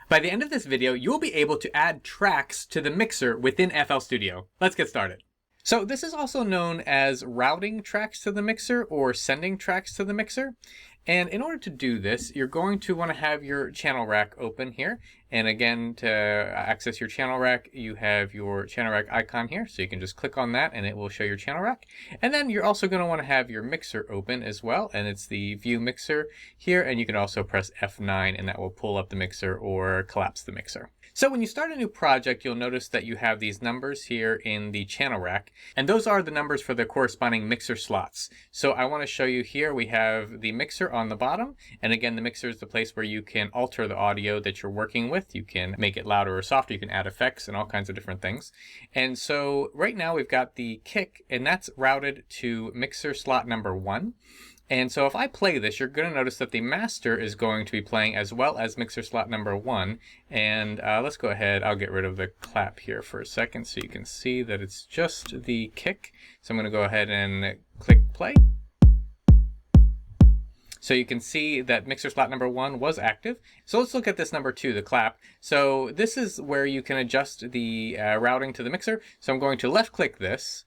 By the end of this video, you will be able to add tracks to the mixer within FL Studio. Let's get started. So this is also known as routing tracks to the mixer or sending tracks to the mixer. And in order to do this, you're going to want to have your channel rack open here. And again, to access your channel rack, you have your channel rack icon here. So you can just click on that and it will show your channel rack. And then you're also going to want to have your mixer open as well. And it's the view mixer here. And you can also press F9 and that will pull up the mixer or collapse the mixer. So when you start a new project, you'll notice that you have these numbers here in the channel rack, and those are the numbers for the corresponding mixer slots. So I want to show you here, we have the mixer on the bottom, and again, the mixer is the place where you can alter the audio that you're working with. You can make it louder or softer, you can add effects and all kinds of different things. And so right now we've got the kick, and that's routed to mixer slot number 1. And so if I play this, you're going to notice that the master is going to be playing as well as mixer slot number 1. And let's go ahead, I'll get rid of the clap here for a second so you can see that it's just the kick. So I'm going to go ahead and click play. So you can see that mixer slot number 1 was active. So let's look at this number 2, the clap. So this is where you can adjust the routing to the mixer. So I'm going to left click this.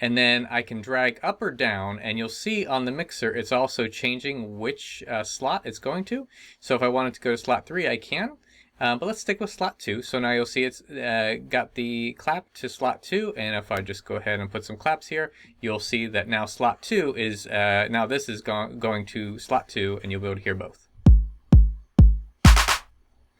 And then I can drag up or down, and you'll see on the mixer, it's also changing which slot it's going to. So if I wanted to go to slot 3, I can. But let's stick with slot 2. So now you'll see it's got the clap to slot 2. And if I just go ahead and put some claps here, you'll see that now slot 2 is, now this is going to slot 2, and you'll be able to hear both.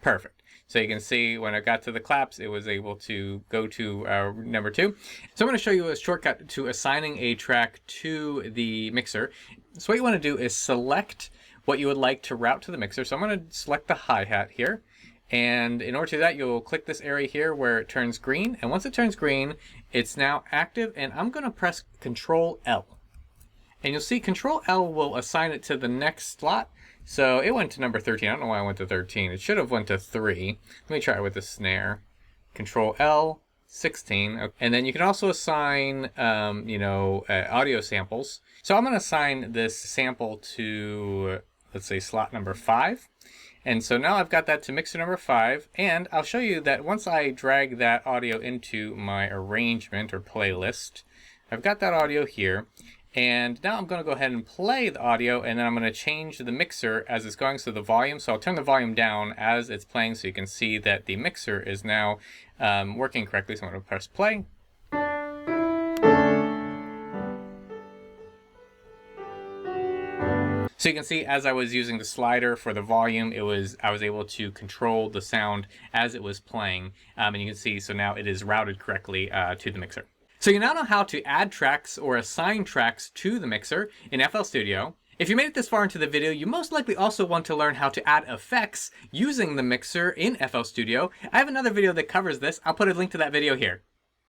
Perfect. So you can see when I got to the claps, it was able to go to number 2. So I'm going to show you a shortcut to assigning a track to the mixer. So what you want to do is select what you would like to route to the mixer. So I'm going to select the hi-hat here. And in order to do that, you'll click this area here where it turns green. And once it turns green, it's now active. And I'm going to press Control L. And you'll see Control L will assign it to the next slot. So it went to number 13. I don't know why I went to 13. It should have went to 3. Let me try it with the snare. Control L, 16. And then you can also assign, audio samples. So I'm going to assign this sample to, let's say, slot number 5. And so now I've got that to mixer number 5. And I'll show you that once I drag that audio into my arrangement or playlist, I've got that audio here. And now I'm going to go ahead and play the audio, and then I'm going to change the mixer as it's going, so the volume. So I'll turn the volume down as it's playing so you can see that the mixer is now working correctly. So I'm going to press play. So you can see as I was using the slider for the volume, I was able to control the sound as it was playing. And you can see, so now it is routed correctly to the mixer. So you now know how to add tracks or assign tracks to the mixer in FL Studio. If you made it this far into the video, you most likely also want to learn how to add effects using the mixer in FL Studio. I have another video that covers this. I'll put a link to that video here.